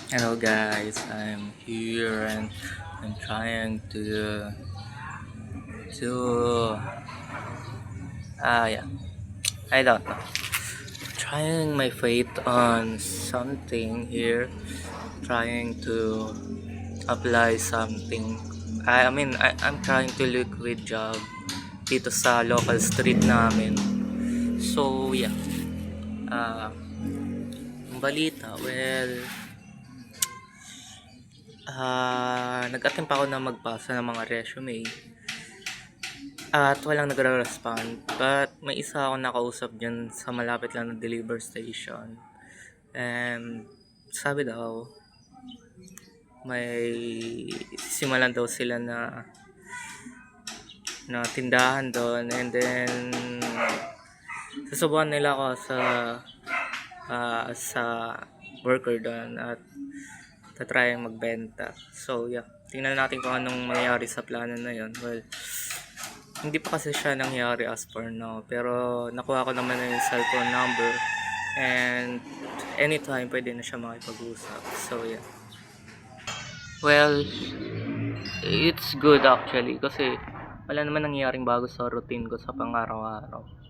Hello guys, I'm here and I'm trying to yeah, I don't know. Trying my faith on something here, trying to apply something. I'm trying to look with job dito sa local street namin. So yeah, ang balita, nag-attempt ako na magbasa ng mga resume at walang nagre-respond. But may isa ako nakausap dyan sa malapit lang na deliver station. And sabi daw, may simulan daw sila na tindahan doon. And then, susubukan nila ako sa worker doon at tatry magbenta. So yeah, tingnan natin kung anong mangyayari sa plano na yon. Well, hindi pa kasi siya nangyari as for now, pero nakuha ko naman na yung cellphone number and anytime pwede na siya makipag-usap. So yeah, well, it's good actually kasi wala naman nangyayaring bago sa routine ko sa pang-araw-araw.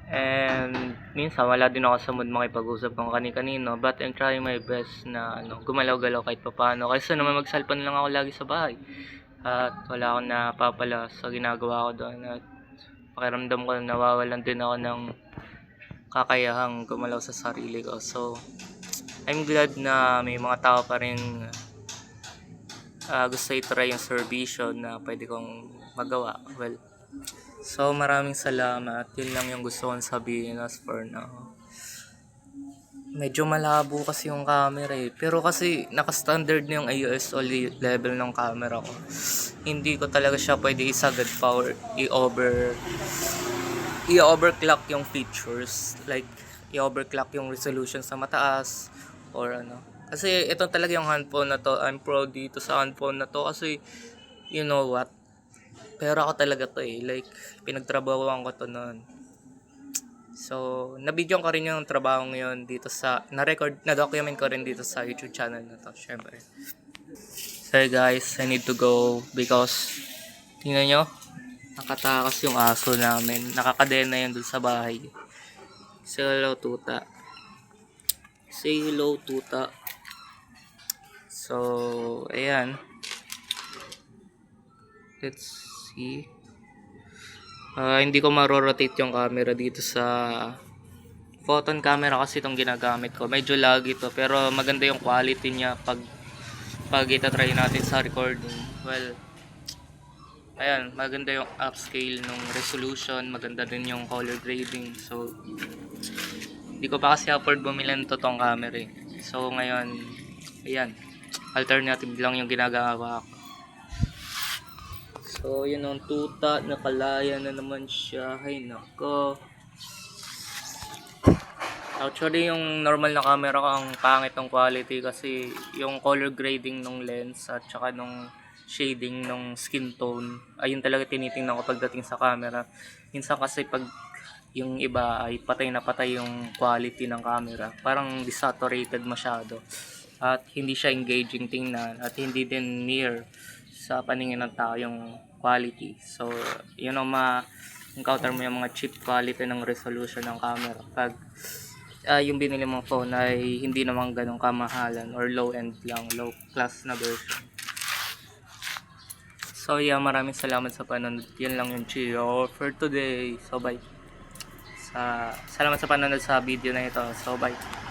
And minsan wala din ako sa mood makipag-usap kung kani-kanino, but I'm trying my best na gumalaw-galaw kahit papaano. Kaysa naman mag-cellphone lang ako lagi sa bahay at wala akong napapala sa ginagawa ko doon, at pakiramdam ko nawawalan din ako ng kakayahang gumalaw sa sarili ko. So I'm glad na may mga tao pa rin gusto i-try yung serbisyo na pwede kong magawa. Well, so maraming salamat. Yun lang yung gusto kong sabihin as for now. Medyo malabo kasi yung camera pero kasi naka-standard na yung ISO level ng camera ko. Hindi ko talaga siya pwede isagad pa or i-overclock yung features, like i-overclock yung resolution sa mataas or ano. Kasi ito talaga yung handphone na to. I'm proud dito sa handphone na to kasi you know what? Pero ako talaga to like pinagtrabahoan ko to noon. So, na-video ko rin yung trabaho ngayon dito na-document ko rin dito sa YouTube channel na to, syempre. So guys, I need to go because tingnan nyo, nakatakas yung aso namin. Nakakadena yun dun sa bahay. Say hello, tuta. Say hello, tuta. So, ayan. Let's see. Hindi ko maro-rotate yung camera dito sa photon camera kasi itong ginagamit ko. Medyo laggy to pero maganda yung quality niya pag itatry natin sa recording. Well, ayan, maganda yung upscale ng resolution, maganda din yung color grading. So, hindi ko pa kasi afford bumili ng totoong camera So, ngayon, ayan, alternative lang yung ginagawa ko. So, yun ang tuta, nakalaya na naman siya. Hay nako. Actually, yung normal na camera ko ang pangit ng quality kasi yung color grading ng lens at saka nung shading ng skin tone, ayun talaga tinitingnan ko pagdating sa camera. Minsan kasi pag yung iba ay patay na patay yung quality ng camera, parang desaturated masyado at hindi siya engaging tingnan at hindi din near sa paningin ng tao yung quality. So, yun ang ma-encounter mo yung mga cheap quality ng resolution ng camera pag yung binili mong phone ay hindi naman ganun kamahalan or low end lang, low class na version. So yeah, maraming salamat sa panonood. Yan lang yung Chio for today. So bye. Salamat sa panonood sa video na ito. So bye.